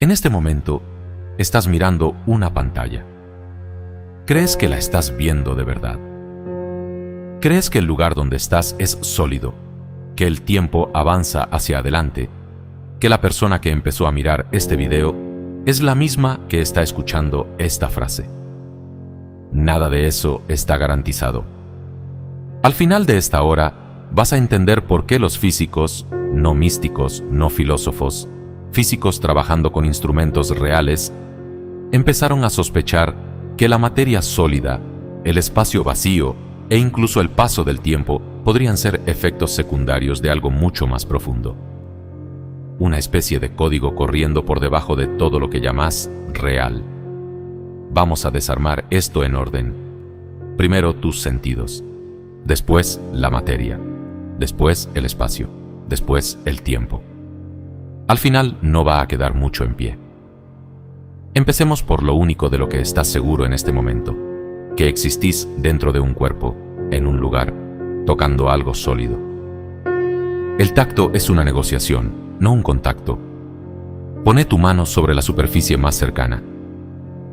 En este momento, estás mirando una pantalla. ¿Crees que la estás viendo de verdad? ¿Crees que el lugar donde estás es sólido, que el tiempo avanza hacia adelante, que la persona que empezó a mirar este video es la misma que está escuchando esta frase? Nada de eso está garantizado. Al final de esta hora, vas a entender por qué los físicos, no místicos, no filósofos, físicos trabajando con instrumentos reales, empezaron a sospechar que la materia sólida, el espacio vacío e incluso el paso del tiempo podrían ser efectos secundarios de algo mucho más profundo. Una especie de código corriendo por debajo de todo lo que llamas real. Vamos a desarmar esto en orden. Primero tus sentidos, después la materia, después el espacio, después el tiempo. Al final no va a quedar mucho en pie. Empecemos por lo único de lo que estás seguro en este momento, que existís dentro de un cuerpo, en un lugar, tocando algo sólido. El tacto es una negociación, no un contacto. Pone tu mano sobre la superficie más cercana.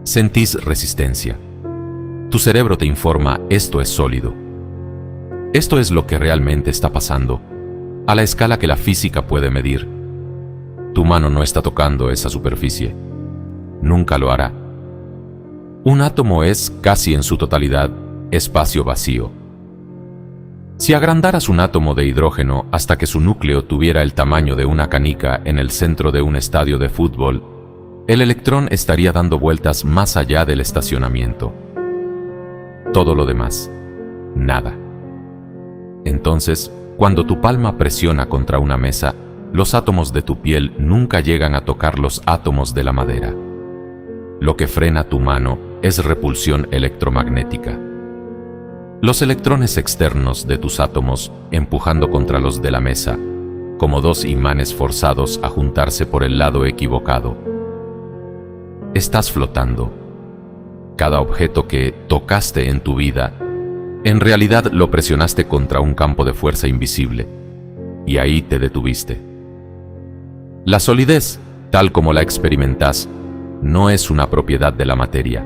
Sentís resistencia. Tu cerebro te informa: esto es sólido. Esto es lo que realmente está pasando, a la escala que la física puede medir. Tu mano no está tocando esa superficie. Nunca lo hará. Un átomo es, casi en su totalidad, espacio vacío. Si agrandaras un átomo de hidrógeno hasta que su núcleo tuviera el tamaño de una canica en el centro de un estadio de fútbol, el electrón estaría dando vueltas más allá del estacionamiento. Todo lo demás, nada. Entonces, cuando tu palma presiona contra una mesa, los átomos de tu piel nunca llegan a tocar los átomos de la madera. Lo que frena tu mano es repulsión electromagnética. Los electrones externos de tus átomos empujando contra los de la mesa, como dos imanes forzados a juntarse por el lado equivocado. Estás flotando. Cada objeto que tocaste en tu vida, en realidad lo presionaste contra un campo de fuerza invisible, y ahí te detuviste. La solidez, tal como la experimentas, no es una propiedad de la materia.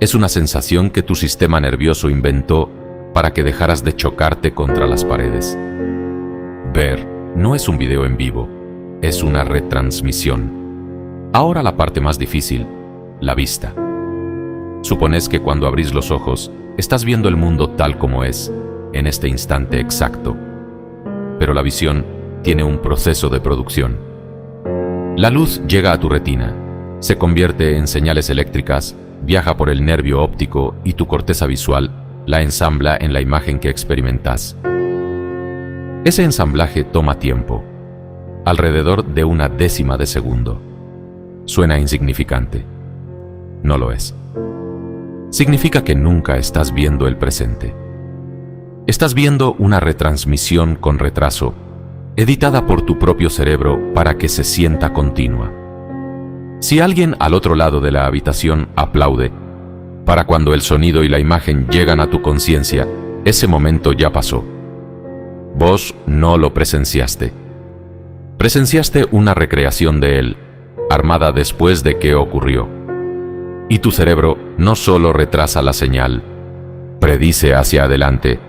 Es una sensación que tu sistema nervioso inventó para que dejaras de chocarte contra las paredes. Ver no es un video en vivo, es una retransmisión. Ahora la parte más difícil, la vista. Supones que cuando abrís los ojos, estás viendo el mundo tal como es, en este instante exacto. Pero la visión tiene un proceso de producción. La luz llega a tu retina, se convierte en señales eléctricas, viaja por el nervio óptico y tu corteza visual la ensambla en la imagen que experimentas. Ese ensamblaje toma tiempo, alrededor de una décima de segundo. Suena insignificante. No lo es. Significa que nunca estás viendo el presente. Estás viendo una retransmisión con retraso, editada por tu propio cerebro para que se sienta continua. Si alguien al otro lado de la habitación aplaude, para cuando el sonido y la imagen llegan a tu conciencia, ese momento ya pasó. Vos no lo presenciaste. Presenciaste una recreación de él, armada después de que ocurrió. Y tu cerebro no solo retrasa la señal, predice hacia adelante,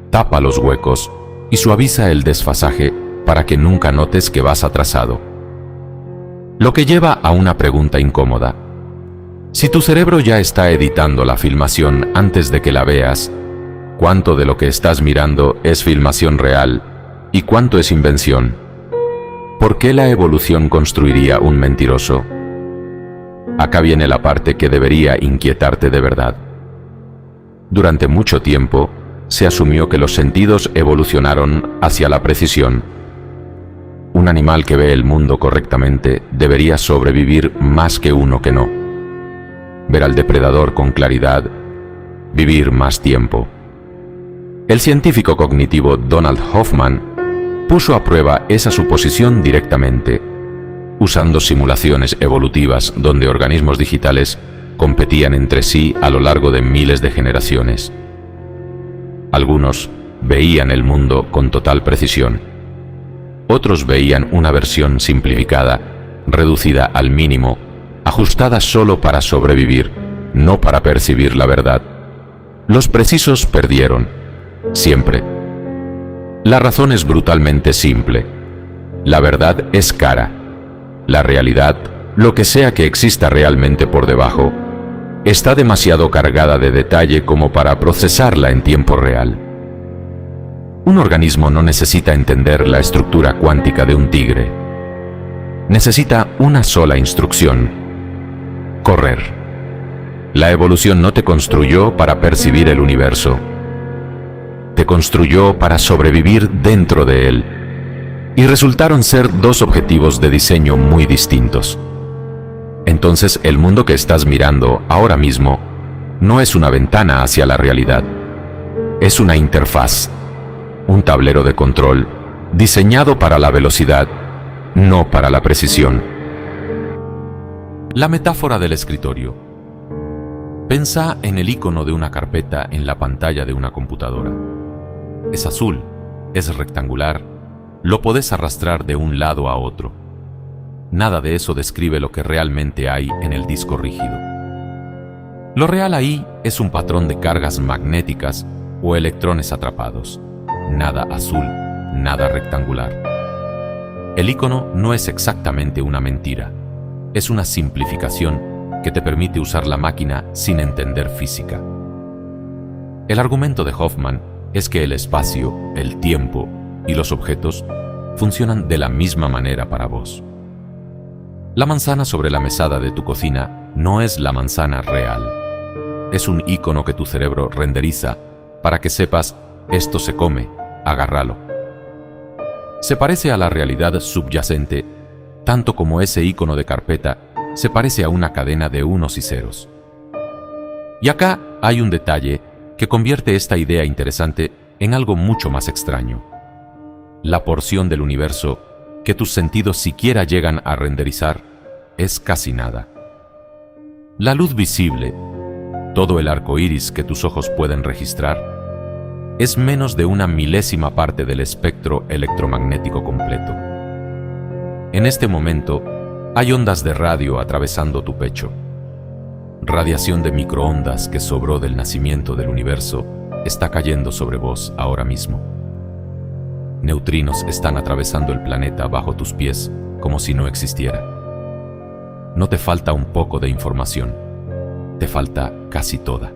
tapa los huecos y suaviza el desfasaje para que nunca notes que vas atrasado. Lo que lleva a una pregunta incómoda. Si tu cerebro ya está editando la filmación antes de que la veas, ¿cuánto de lo que estás mirando es filmación real y cuánto es invención? ¿Por qué la evolución construiría un mentiroso? Acá viene la parte que debería inquietarte de verdad. Durante mucho tiempo, se asumió que los sentidos evolucionaron hacia la precisión. Un animal que ve el mundo correctamente debería sobrevivir más que uno que no. Ver al depredador con claridad, vivir más tiempo. El científico cognitivo Donald Hoffman puso a prueba esa suposición directamente, usando simulaciones evolutivas donde organismos digitales competían entre sí a lo largo de miles de generaciones. Algunos veían el mundo con total precisión. Otros veían una versión simplificada reducida al mínimo, ajustada solo para sobrevivir, no para percibir la verdad. Los precisos perdieron, siempre. La razón es brutalmente simple. La verdad es cara. La realidad, lo que sea que exista realmente por debajo, está demasiado cargada de detalle como para procesarla en tiempo real. Un organismo no necesita entender la estructura cuántica de un tigre. Necesita una sola instrucción: correr. La evolución no te construyó para percibir el universo. Te construyó para sobrevivir dentro de él. Y resultaron ser dos objetivos de diseño muy distintos. Entonces el mundo que estás mirando ahora mismo no es una ventana hacia la realidad. Es una interfaz, un tablero de control diseñado para la velocidad, no para la precisión. La metáfora del escritorio. Pensa en el icono de una carpeta en la pantalla de una computadora. Es azul, es rectangular, lo podés arrastrar de un lado a otro. Nada de eso describe lo que realmente hay en el disco rígido. Lo real ahí es un patrón de cargas magnéticas o electrones atrapados. Nada azul, nada rectangular. El icono no es exactamente una mentira, es una simplificación que te permite usar la máquina sin entender física. El argumento de Hoffman es que el espacio, el tiempo y los objetos funcionan de la misma manera para vos. La manzana sobre la mesada de tu cocina no es la manzana real. Es un icono que tu cerebro renderiza para que sepas: esto se come, agárralo. Se parece a la realidad subyacente, tanto como ese icono de carpeta se parece a una cadena de unos y ceros. Y acá hay un detalle que convierte esta idea interesante en algo mucho más extraño. La porción del universo que tus sentidos siquiera llegan a renderizar es casi nada. La luz visible, todo el arco iris que tus ojos pueden registrar, es menos de una milésima parte del espectro electromagnético completo. En este momento, hay ondas de radio atravesando tu pecho. Radiación de microondas que sobró del nacimiento del universo está cayendo sobre vos ahora mismo. Neutrinos están atravesando el planeta bajo tus pies como si no existiera. No te falta un poco de información, te falta casi toda.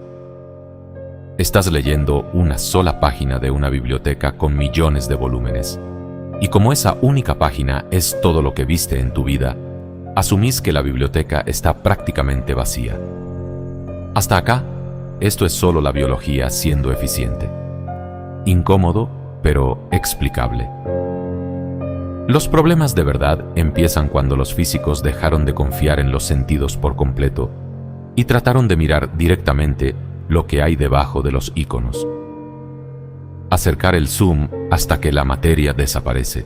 Estás leyendo una sola página de una biblioteca con millones de volúmenes, y como esa única página es todo lo que viste en tu vida, asumís que la biblioteca está prácticamente vacía. Hasta acá, esto es solo la biología siendo eficiente. Incómodo, pero explicable. Los problemas de verdad empiezan cuando los físicos dejaron de confiar en los sentidos por completo y trataron de mirar directamente lo que hay debajo de los iconos. Acercar el zoom hasta que la materia desaparece.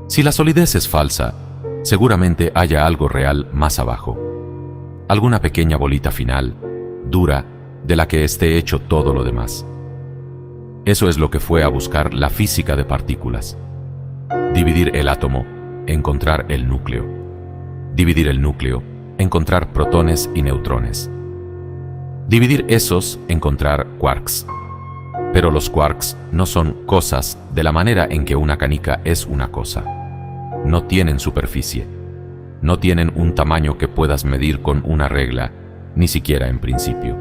Si la solidez es falsa, seguramente haya algo real más abajo. Alguna pequeña bolita final, dura, de la que esté hecho todo lo demás. Eso es lo que fue a buscar la física de partículas. Dividir el átomo, encontrar el núcleo. Dividir el núcleo, encontrar protones y neutrones. Dividir esos, encontrar quarks. Pero los quarks no son cosas de la manera en que una canica es una cosa. No tienen superficie. No tienen un tamaño que puedas medir con una regla, ni siquiera en principio.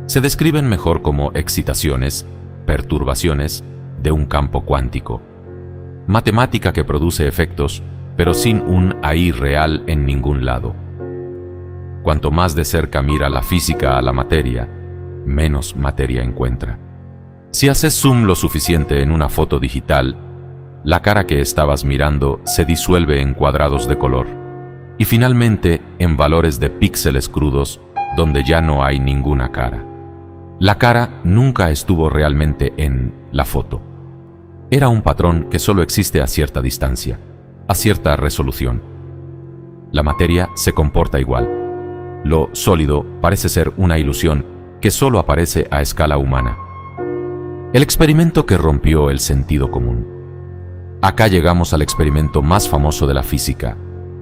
Se describen mejor como excitaciones, perturbaciones de un campo cuántico. Matemática que produce efectos, pero sin un ahí real en ningún lado. Cuanto más de cerca mira la física a la materia, menos materia encuentra. Si haces zoom lo suficiente en una foto digital, la cara que estabas mirando se disuelve en cuadrados de color y finalmente en valores de píxeles crudos donde ya no hay ninguna cara. La cara nunca estuvo realmente en la foto. Era un patrón que solo existe a cierta distancia, a cierta resolución. La materia se comporta igual. Lo sólido parece ser una ilusión que solo aparece a escala humana. El experimento que rompió el sentido común. Acá llegamos al experimento más famoso de la física,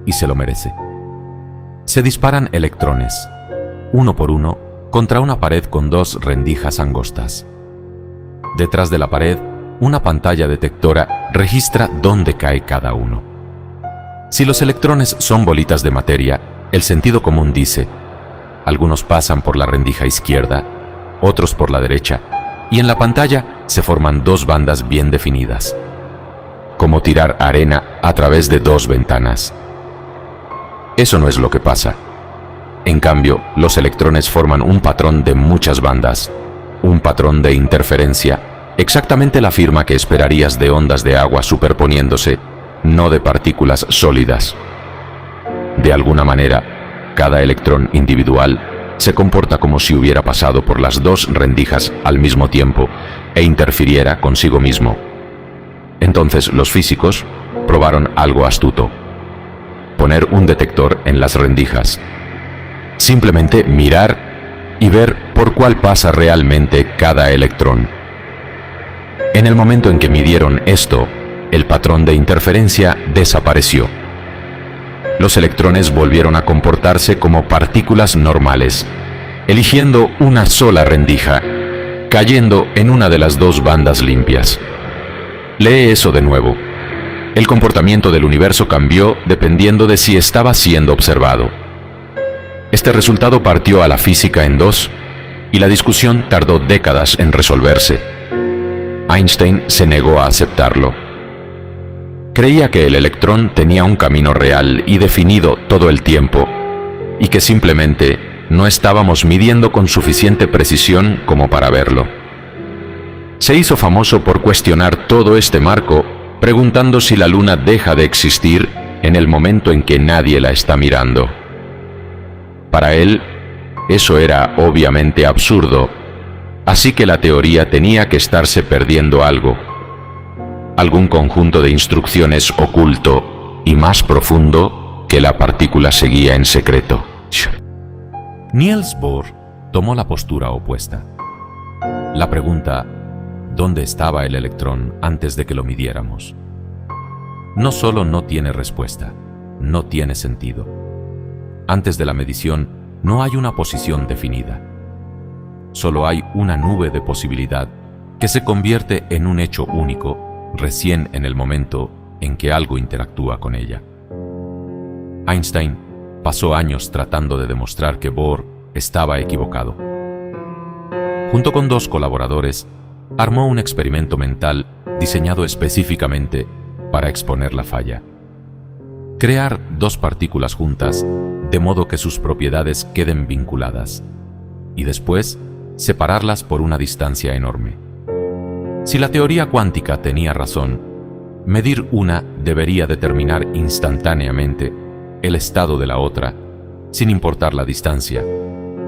y se lo merece. Se disparan electrones, uno por uno, contra una pared con dos rendijas angostas. Detrás de la pared, una pantalla detectora registra dónde cae cada uno. Si los electrones son bolitas de materia, el sentido común dice: algunos pasan por la rendija izquierda, otros por la derecha, y en la pantalla se forman dos bandas bien definidas, como tirar arena a través de dos ventanas. Eso no es lo que pasa. En cambio, los electrones forman un patrón de muchas bandas, un patrón de interferencia, exactamente la firma que esperarías de ondas de agua superponiéndose, no de partículas sólidas. De alguna manera, cada electrón individual se comporta como si hubiera pasado por las dos rendijas al mismo tiempo e interfiriera consigo mismo. Entonces los físicos probaron algo astuto: poner un detector en las rendijas. Simplemente mirar y ver por cuál pasa realmente cada electrón. En el momento en que midieron esto, el patrón de interferencia desapareció. Los electrones volvieron a comportarse como partículas normales, eligiendo una sola rendija, cayendo en una de las dos bandas limpias. Lee eso de nuevo. El comportamiento del universo cambió dependiendo de si estaba siendo observado. Este resultado partió a la física en dos, y la discusión tardó décadas en resolverse. Einstein se negó a aceptarlo. Creía que el electrón tenía un camino real y definido todo el tiempo, y que simplemente no estábamos midiendo con suficiente precisión como para verlo. Se hizo famoso por cuestionar todo este marco, preguntando si la Luna deja de existir en el momento en que nadie la está mirando. Para él, eso era obviamente absurdo, así que la teoría tenía que estarse perdiendo algo, algún conjunto de instrucciones oculto y más profundo que la partícula seguía en secreto. Niels Bohr tomó la postura opuesta. La pregunta: ¿dónde estaba el electrón antes de que lo midiéramos?, no solo no tiene respuesta, no tiene sentido. Antes de la medición no hay una posición definida. Solo hay una nube de posibilidad que se convierte en un hecho único recién en el momento en que algo interactúa con ella. Einstein pasó años tratando de demostrar que Bohr estaba equivocado. Junto con dos colaboradores, armó un experimento mental diseñado específicamente para exponer la falla. Crear dos partículas juntas de modo que sus propiedades queden vinculadas, y después separarlas por una distancia enorme. Si la teoría cuántica tenía razón, medir una debería determinar instantáneamente el estado de la otra, sin importar la distancia,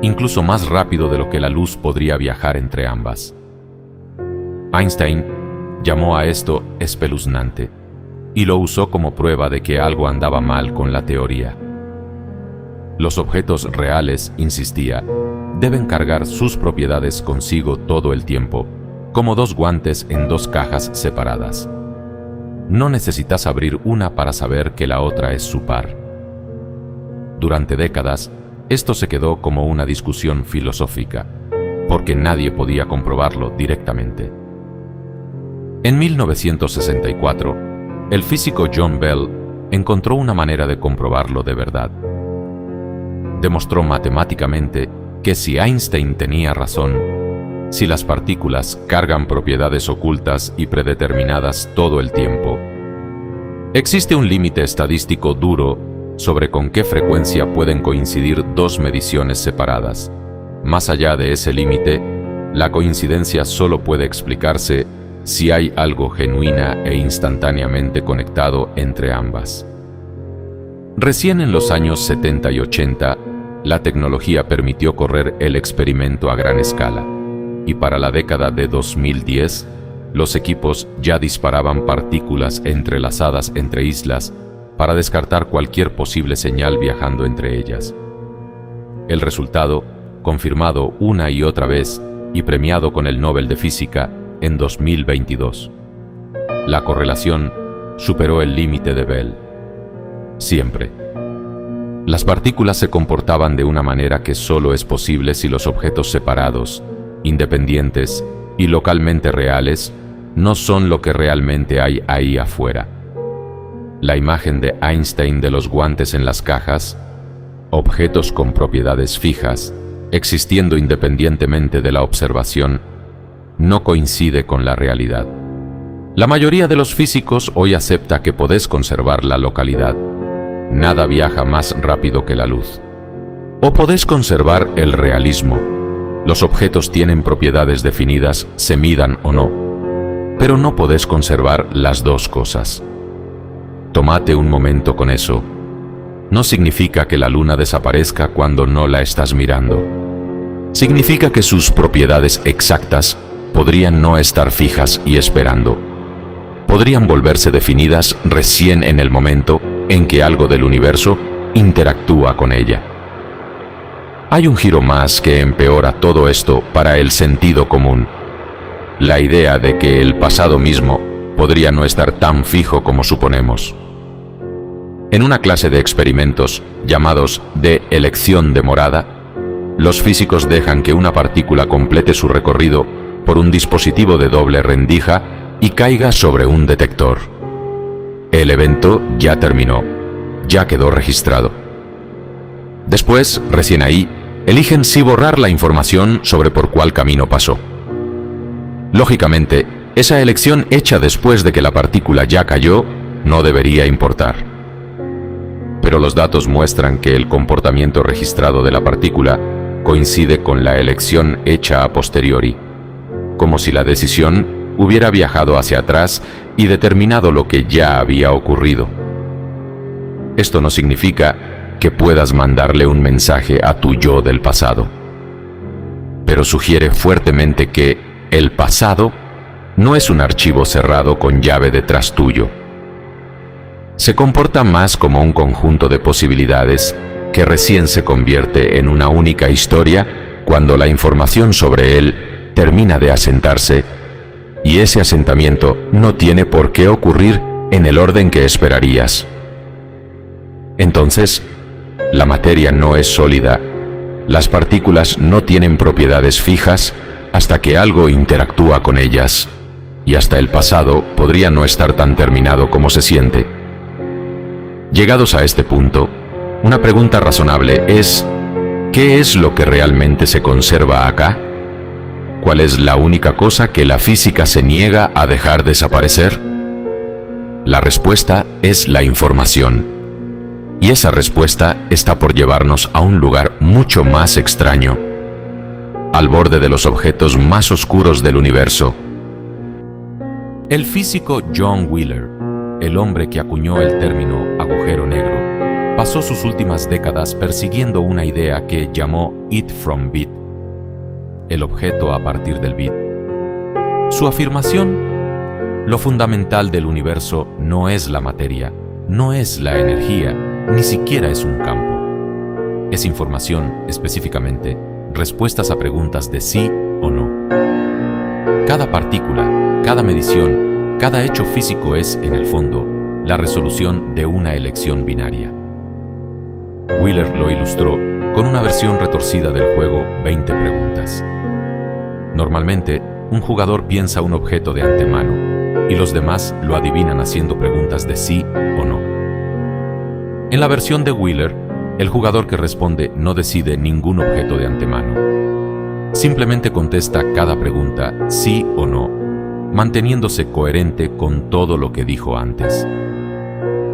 incluso más rápido de lo que la luz podría viajar entre ambas. Einstein llamó a esto espeluznante y lo usó como prueba de que algo andaba mal con la teoría. Los objetos reales, insistía, deben cargar sus propiedades consigo todo el tiempo, como dos guantes en dos cajas separadas. No necesitas abrir una para saber que la otra es su par. Durante décadas, esto se quedó como una discusión filosófica, porque nadie podía comprobarlo directamente. En 1964, el físico John Bell encontró una manera de comprobarlo de verdad. Demostró matemáticamente que si Einstein tenía razón, si las partículas cargan propiedades ocultas y predeterminadas todo el tiempo, existe un límite estadístico duro sobre con qué frecuencia pueden coincidir dos mediciones separadas. Más allá de ese límite, la coincidencia solo puede explicarse si hay algo genuina e instantáneamente conectado entre ambas. Recién en los años 70 y 80, la tecnología permitió correr el experimento a gran escala, y para la década de 2010, los equipos ya disparaban partículas entrelazadas entre islas para descartar cualquier posible señal viajando entre ellas. El resultado, confirmado una y otra vez y premiado con el Nobel de Física en 2022. La correlación superó el límite de Bell. Siempre. Las partículas se comportaban de una manera que solo es posible si los objetos separados, independientes y localmente reales no son lo que realmente hay ahí afuera. La imagen de Einstein de los guantes en las cajas, objetos con propiedades fijas, existiendo independientemente de la observación, no coincide con la realidad. La mayoría de los físicos hoy acepta que podés conservar la localidad. Nada viaja más rápido que la luz. O podés conservar el realismo. Los objetos tienen propiedades definidas, se midan o no. Pero no podés conservar las dos cosas. Tómate un momento con eso. No significa que la luna desaparezca cuando no la estás mirando. Significa que sus propiedades exactas podrían no estar fijas y esperando. Podrían volverse definidas recién en el momento en que algo del universo interactúa con ella. Hay un giro más que empeora todo esto para el sentido común. La idea de que el pasado mismo podría no estar tan fijo como suponemos. En una clase de experimentos llamados de elección de morada, los físicos dejan que una partícula complete su recorrido por un dispositivo de doble rendija y caiga sobre un detector. El evento ya terminó, ya quedó registrado. Después, recién ahí, eligen si borrar la información sobre por cuál camino pasó. Lógicamente, esa elección hecha después de que la partícula ya cayó no debería importar. Pero los datos muestran que el comportamiento registrado de la partícula coincide con la elección hecha a posteriori, como si la decisión hubiera viajado hacia atrás y determinado lo que ya había ocurrido. Esto no significa que puedas mandarle un mensaje a tu yo del pasado, pero sugiere fuertemente que el pasado no es un archivo cerrado con llave detrás tuyo. Se comporta más como un conjunto de posibilidades que recién se convierte en una única historia cuando la información sobre él termina de asentarse, y ese asentamiento no tiene por qué ocurrir en el orden que esperarías. Entonces, la materia no es sólida, las partículas no tienen propiedades fijas hasta que algo interactúa con ellas, y hasta el pasado podría no estar tan terminado como se siente. Llegados a este punto, una pregunta razonable es: ¿qué es lo que realmente se conserva acá? ¿Cuál es la única cosa que la física se niega a dejar desaparecer? La respuesta es la información. Y esa respuesta está por llevarnos a un lugar mucho más extraño, al borde de los objetos más oscuros del universo. El físico John Wheeler, el hombre que acuñó el término agujero negro, pasó sus últimas décadas persiguiendo una idea que llamó It from Bit, el objeto a partir del bit. Su afirmación: lo fundamental del universo no es la materia, no es la energía, ni siquiera es un campo. Es información, específicamente, respuestas a preguntas de sí o no. Cada partícula, cada medición, cada hecho físico es, en el fondo, la resolución de una elección binaria. Wheeler lo ilustró con una versión retorcida del juego 20 preguntas. Normalmente, un jugador piensa un objeto de antemano y los demás lo adivinan haciendo preguntas de sí o no. En la versión de Wheeler, el jugador que responde no decide ningún objeto de antemano. Simplemente contesta cada pregunta sí o no, manteniéndose coherente con todo lo que dijo antes.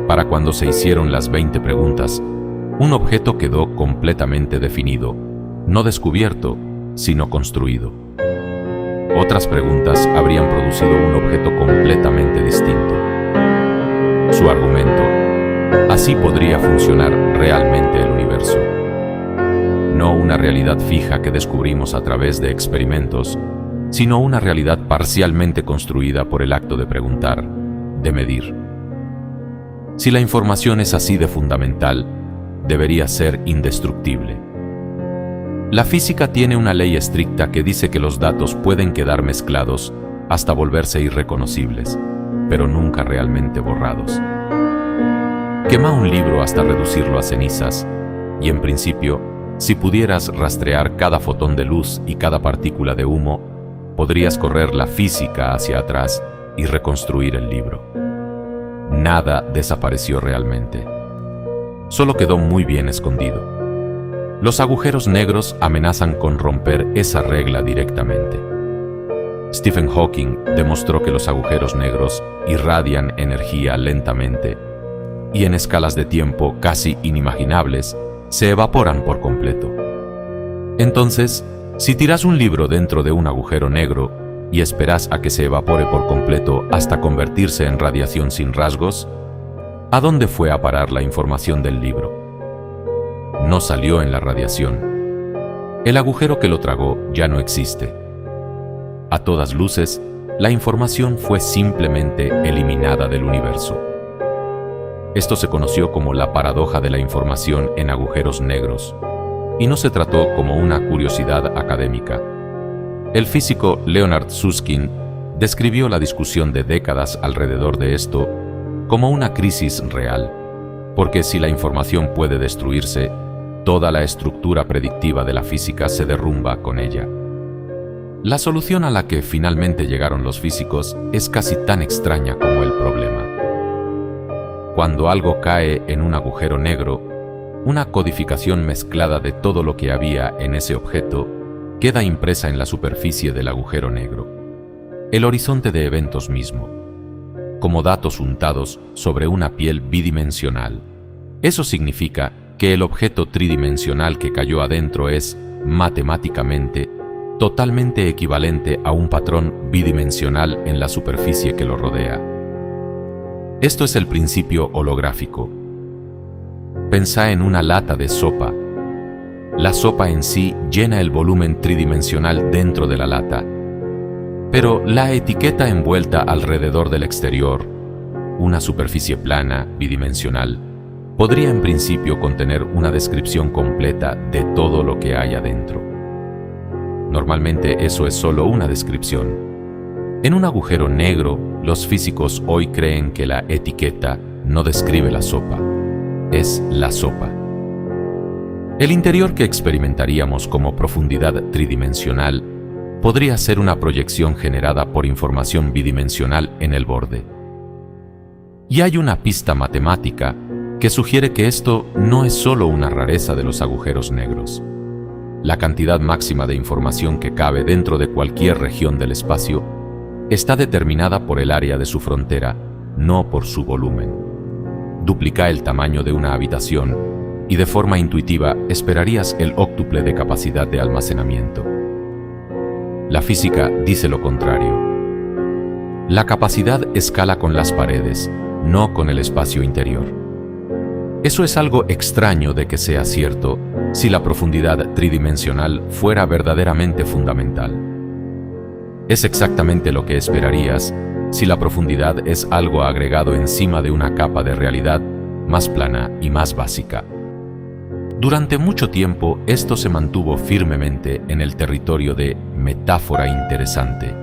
Para cuando se hicieron las 20 preguntas, un objeto quedó completamente definido, no descubierto, sino construido. Otras preguntas habrían producido un objeto completamente distinto. Su argumento: así podría funcionar realmente el universo. No una realidad fija que descubrimos a través de experimentos, sino una realidad parcialmente construida por el acto de preguntar, de medir. Si la información es así de fundamental, debería ser indestructible. La física tiene una ley estricta que dice que los datos pueden quedar mezclados hasta volverse irreconocibles, pero nunca realmente borrados. Quema un libro hasta reducirlo a cenizas, y en principio, si pudieras rastrear cada fotón de luz y cada partícula de humo, podrías correr la física hacia atrás y reconstruir el libro. Nada desapareció realmente. Solo quedó muy bien escondido. Los agujeros negros amenazan con romper esa regla directamente. Stephen Hawking demostró que los agujeros negros irradian energía lentamente y en escalas de tiempo casi inimaginables se evaporan por completo. Entonces, si tiras un libro dentro de un agujero negro y esperas a que se evapore por completo hasta convertirse en radiación sin rasgos, ¿a dónde fue a parar la información del libro? No salió en la radiación. El agujero que lo tragó ya no existe. A todas luces, la información fue simplemente eliminada del universo. Esto se conoció como la paradoja de la información en agujeros negros, y no se trató como una curiosidad académica. El físico Leonard Susskind describió la discusión de décadas alrededor de esto como una crisis real, porque si la información puede destruirse, toda la estructura predictiva de la física se derrumba con ella. La solución a la que finalmente llegaron los físicos es casi tan extraña como el problema. Cuando algo cae en un agujero negro, una codificación mezclada de todo lo que había en ese objeto queda impresa en la superficie del agujero negro, el horizonte de eventos mismo, como datos untados sobre una piel bidimensional. Eso significa que el objeto tridimensional que cayó adentro es, matemáticamente, totalmente equivalente a un patrón bidimensional en la superficie que lo rodea. Esto es el principio holográfico. Pensá en una lata de sopa. La sopa en sí llena el volumen tridimensional dentro de la lata, pero la etiqueta envuelta alrededor del exterior, una superficie plana, bidimensional, podría en principio contener una descripción completa de todo lo que hay adentro. Normalmente eso es solo una descripción. En un agujero negro, los físicos hoy creen que la etiqueta no describe la sopa, es la sopa. El interior que experimentaríamos como profundidad tridimensional podría ser una proyección generada por información bidimensional en el borde. Y hay una pista matemática que sugiere que esto no es solo una rareza de los agujeros negros. La cantidad máxima de información que cabe dentro de cualquier región del espacio está determinada por el área de su frontera, no por su volumen. Duplica el tamaño de una habitación y de forma intuitiva esperarías el óctuple de capacidad de almacenamiento. La física dice lo contrario. La capacidad escala con las paredes, no con el espacio interior. Eso es algo extraño de que sea cierto si la profundidad tridimensional fuera verdaderamente fundamental. Es exactamente lo que esperarías si la profundidad es algo agregado encima de una capa de realidad más plana y más básica. Durante mucho tiempo esto se mantuvo firmemente en el territorio de metáfora interesante,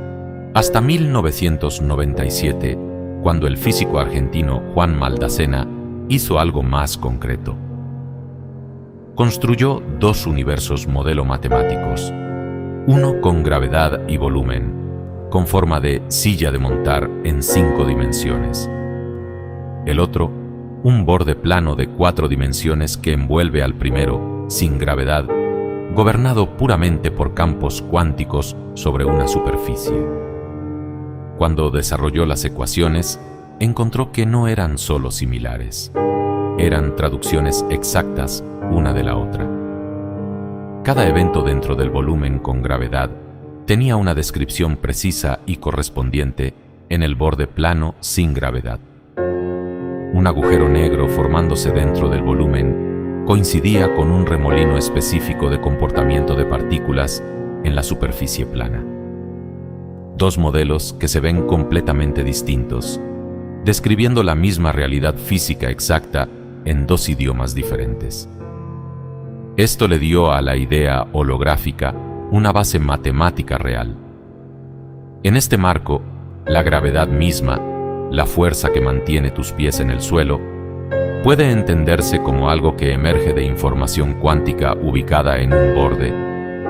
hasta 1997, cuando el físico argentino Juan Maldacena hizo algo más concreto. Construyó dos universos modelo matemáticos, uno con gravedad y volumen, con forma de silla de montar en 5 dimensiones. El otro, un borde plano de 4 dimensiones que envuelve al primero, sin gravedad, gobernado puramente por campos cuánticos sobre una superficie. Cuando desarrolló las ecuaciones, encontró que no eran solo similares, eran traducciones exactas una de la otra. Cada evento dentro del volumen con gravedad tenía una descripción precisa y correspondiente en el borde plano sin gravedad. Un agujero negro formándose dentro del volumen coincidía con un remolino específico de comportamiento de partículas en la superficie plana. Dos modelos que se ven completamente distintos, describiendo la misma realidad física exacta en dos idiomas diferentes. Esto le dio a la idea holográfica una base matemática real. En este marco, la gravedad misma, la fuerza que mantiene tus pies en el suelo, puede entenderse como algo que emerge de información cuántica ubicada en un borde,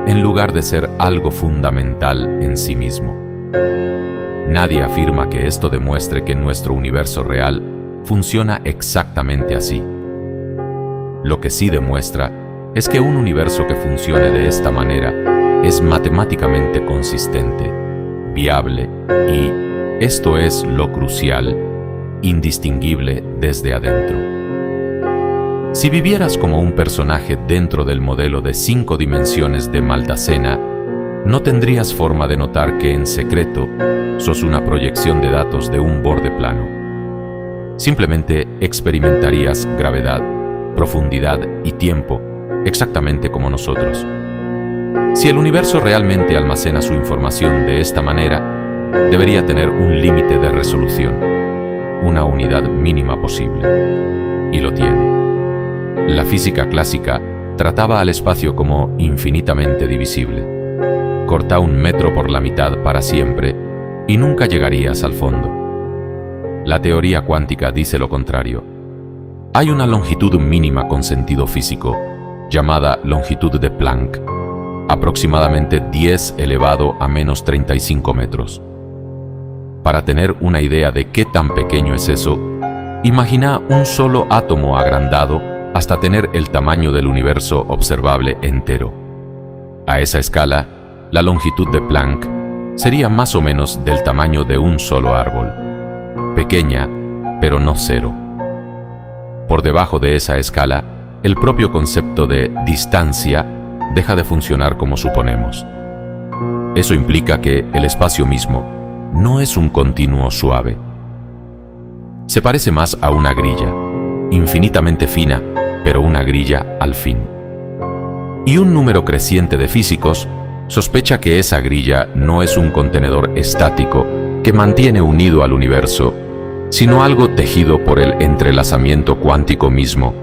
en lugar de ser algo fundamental en sí mismo. Nadie afirma que esto demuestre que nuestro universo real funciona exactamente así. Lo que sí demuestra es que un universo que funcione de esta manera es matemáticamente consistente, viable y, esto es lo crucial, indistinguible desde adentro. Si vivieras como un personaje dentro del modelo de 5 dimensiones de Maldacena, no tendrías forma de notar que en secreto sos una proyección de datos de un borde plano. Simplemente experimentarías gravedad, profundidad y tiempo, exactamente como nosotros. Si el universo realmente almacena su información de esta manera, debería tener un límite de resolución, una unidad mínima posible. Y lo tiene. La física clásica trataba al espacio como infinitamente divisible. Corta 1 metro por la mitad para siempre y nunca llegarías al fondo. La teoría cuántica dice lo contrario. Hay una longitud mínima con sentido físico, llamada longitud de Planck, aproximadamente 10 elevado a menos 35 metros. Para tener una idea de qué tan pequeño es eso, imagina un solo átomo agrandado hasta tener el tamaño del universo observable entero. A esa escala, la longitud de Planck sería más o menos del tamaño de un solo árbol. Pequeña, pero no cero. Por debajo de esa escala, el propio concepto de distancia deja de funcionar como suponemos. Eso implica que el espacio mismo no es un continuo suave. Se parece más a una grilla, infinitamente fina, pero una grilla al fin. Y un número creciente de físicos sospecha que esa grilla no es un contenedor estático que mantiene unido al universo, sino algo tejido por el entrelazamiento cuántico mismo,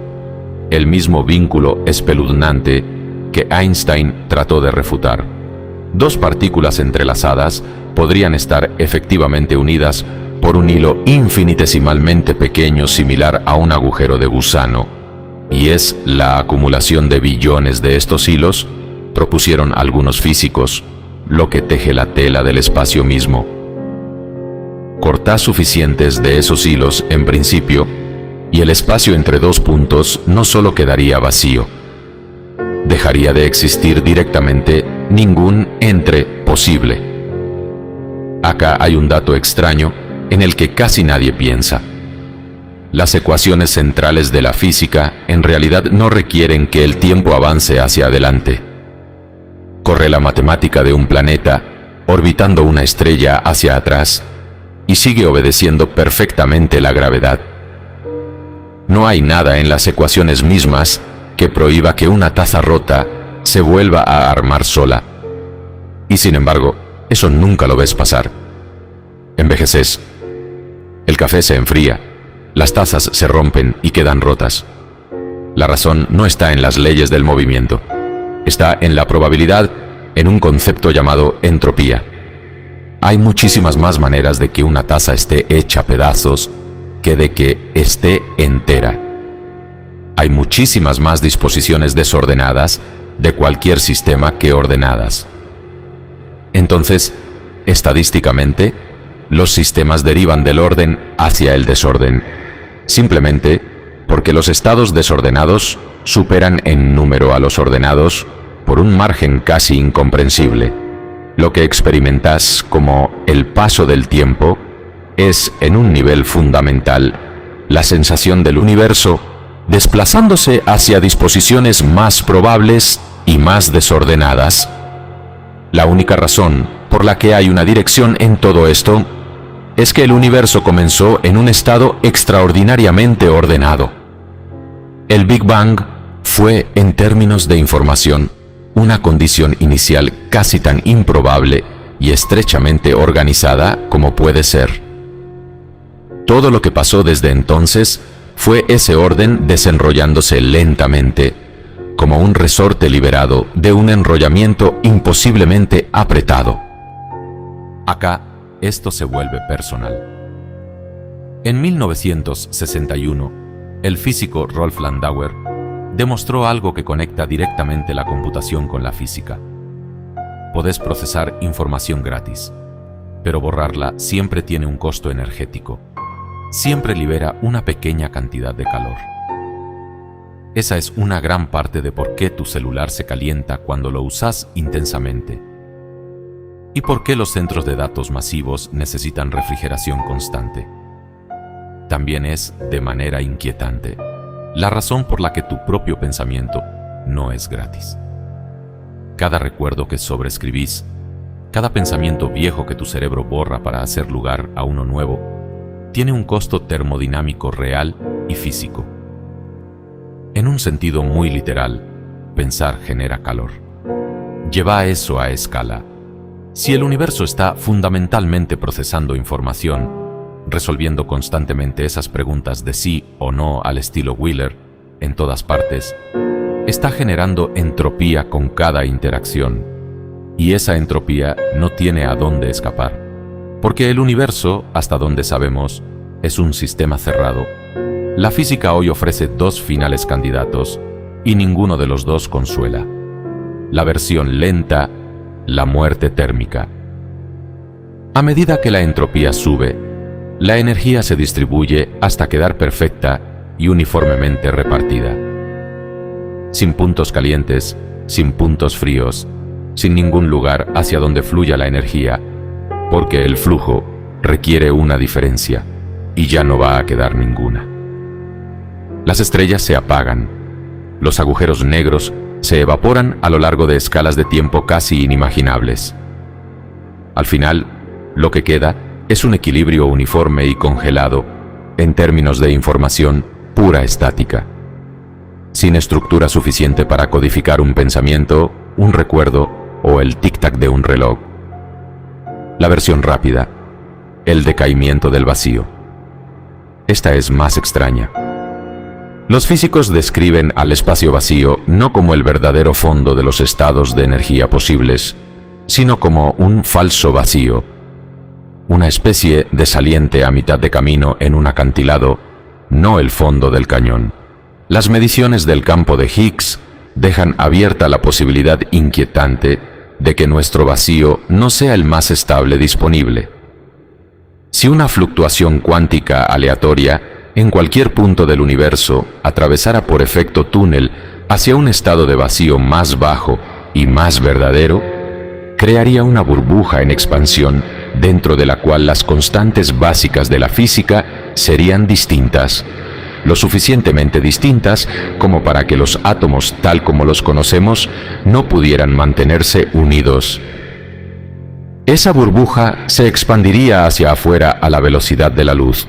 el mismo vínculo espeluznante que Einstein trató de refutar. 2 partículas entrelazadas podrían estar efectivamente unidas por un hilo infinitesimalmente pequeño similar a un agujero de gusano, y es la acumulación de billones de estos hilos, propusieron algunos físicos, lo que teje la tela del espacio mismo. Cortá suficientes de esos hilos en principio, y el espacio entre 2 puntos no solo quedaría vacío, dejaría de existir directamente ningún entre posible. Acá hay un dato extraño en el que casi nadie piensa. Las ecuaciones centrales de la física en realidad no requieren que el tiempo avance hacia adelante. Corre la matemática de un planeta orbitando una estrella hacia atrás y sigue obedeciendo perfectamente la gravedad. No hay nada en las ecuaciones mismas que prohíba que una taza rota se vuelva a armar sola. Y sin embargo, eso nunca lo ves pasar. Envejeces. El café se enfría, las tazas se rompen y quedan rotas. La razón no está en las leyes del movimiento. Está en la probabilidad, en un concepto llamado entropía. Hay muchísimas más maneras de que una taza esté hecha pedazos que de que esté entera. Hay muchísimas más disposiciones desordenadas de cualquier sistema que ordenadas. Entonces, estadísticamente, los sistemas derivan del orden hacia el desorden, simplemente porque los estados desordenados superan en número a los ordenados por un margen casi incomprensible. Lo que experimentas como el paso del tiempo es, en un nivel fundamental, la sensación del universo desplazándose hacia disposiciones más probables y más desordenadas. La única razón por la que hay una dirección en todo esto es que el universo comenzó en un estado extraordinariamente ordenado. El Big Bang fue, en términos de información, una condición inicial casi tan improbable y estrechamente organizada como puede ser. Todo lo que pasó desde entonces fue ese orden desenrollándose lentamente, como un resorte liberado de un enrollamiento imposiblemente apretado. Acá, esto se vuelve personal. En 1961, el físico Rolf Landauer demostró algo que conecta directamente la computación con la física. Podés procesar información gratis, pero borrarla siempre tiene un costo energético. Siempre libera una pequeña cantidad de calor. Esa es una gran parte de por qué tu celular se calienta cuando lo usas intensamente. Y por qué los centros de datos masivos necesitan refrigeración constante. También es, de manera inquietante, la razón por la que tu propio pensamiento no es gratis. Cada recuerdo que sobreescribís, cada pensamiento viejo que tu cerebro borra para hacer lugar a uno nuevo, tiene un costo termodinámico real y físico. En un sentido muy literal, pensar genera calor. Lleva eso a escala. Si el universo está fundamentalmente procesando información, resolviendo constantemente esas preguntas de sí o no al estilo Wheeler, en todas partes, está generando entropía con cada interacción. Y esa entropía no tiene a dónde escapar. Porque el universo, hasta donde sabemos, es un sistema cerrado. La física hoy ofrece dos finales candidatos y ninguno de los dos consuela. La versión lenta, la muerte térmica. A medida que la entropía sube, la energía se distribuye hasta quedar perfecta y uniformemente repartida. Sin puntos calientes, sin puntos fríos, sin ningún lugar hacia donde fluya la energía, porque el flujo requiere una diferencia y ya no va a quedar ninguna. Las estrellas se apagan, los agujeros negros se evaporan a lo largo de escalas de tiempo casi inimaginables. Al final, lo que queda es un equilibrio uniforme y congelado en términos de información pura estática, sin estructura suficiente para codificar un pensamiento, un recuerdo o el tic-tac de un reloj. La versión rápida, el decaimiento del vacío. Esta es más extraña. Los físicos describen al espacio vacío no como el verdadero fondo de los estados de energía posibles, sino como un falso vacío, una especie de saliente a mitad de camino en un acantilado, no el fondo del cañón. Las mediciones del campo de Higgs dejan abierta la posibilidad inquietante de que nuestro vacío no sea el más estable disponible. Si una fluctuación cuántica aleatoria en cualquier punto del universo atravesara por efecto túnel hacia un estado de vacío más bajo y más verdadero, crearía una burbuja en expansión dentro de la cual las constantes básicas de la física serían distintas, lo suficientemente distintas como para que los átomos tal como los conocemos no pudieran mantenerse unidos. Esa burbuja se expandiría hacia afuera a la velocidad de la luz.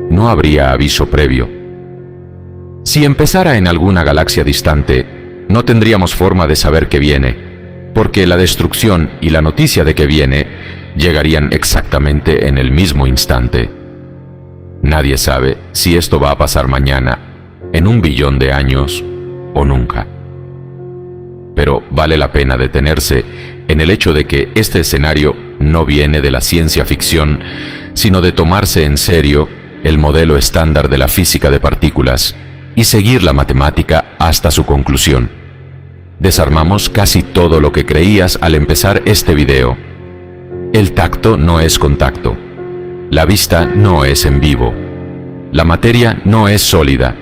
No habría aviso previo. Si empezara en alguna galaxia distante, no tendríamos forma de saber que viene, porque la destrucción y la noticia de que viene llegarían exactamente en el mismo instante. Nadie sabe si esto va a pasar mañana, en 1 billón de años o nunca. Pero vale la pena detenerse en el hecho de que este escenario no viene de la ciencia ficción, sino de tomarse en serio el modelo estándar de la física de partículas y seguir la matemática hasta su conclusión. Desarmamos casi todo lo que creías al empezar este video. El tacto no es contacto. La vista no es en vivo. La materia no es sólida.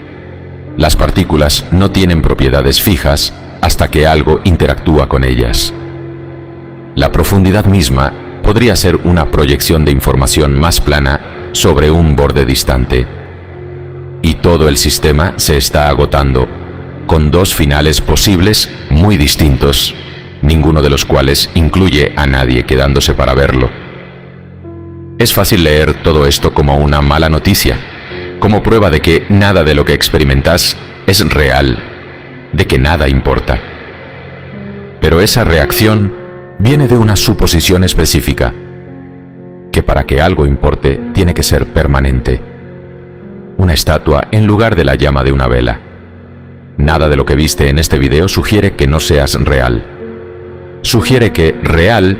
Las partículas no tienen propiedades fijas hasta que algo interactúa con ellas. La profundidad misma podría ser una proyección de información más plana sobre un borde distante. Y todo el sistema se está agotando, con dos finales posibles muy distintos, ninguno de los cuales incluye a nadie quedándose para verlo. Es fácil leer todo esto como una mala noticia, como prueba de que nada de lo que experimentas es real, de que nada importa. Pero esa reacción viene de una suposición específica, que para que algo importe tiene que ser permanente. Una estatua en lugar de la llama de una vela. Nada de lo que viste en este video sugiere que no seas real. Sugiere que real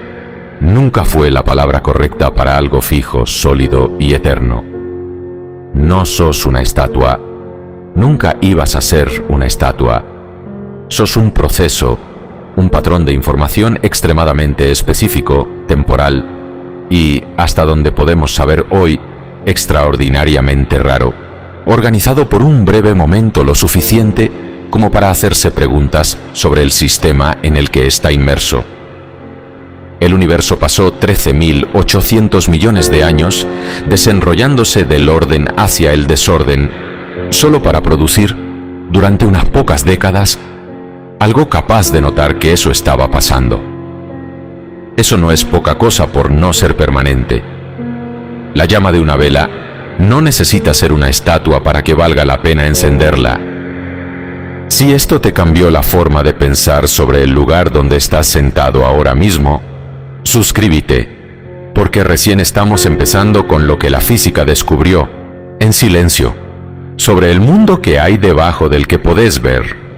nunca fue la palabra correcta para algo fijo, sólido y eterno. No sos una estatua. Nunca ibas a ser una estatua. Sos un proceso, un patrón de información extremadamente específico, temporal y, hasta donde podemos saber hoy, extraordinariamente raro, organizado por un breve momento lo suficiente como para hacerse preguntas sobre el sistema en el que está inmerso. El universo pasó 13.800 millones de años desenrollándose del orden hacia el desorden, solo para producir, durante unas pocas décadas, algo capaz de notar que eso estaba pasando. Eso no es poca cosa por no ser permanente. La llama de una vela no necesita ser una estatua para que valga la pena encenderla. Si esto te cambió la forma de pensar sobre el lugar donde estás sentado ahora mismo, suscríbete, porque recién estamos empezando con lo que la física descubrió, en silencio, sobre el mundo que hay debajo del que podés ver.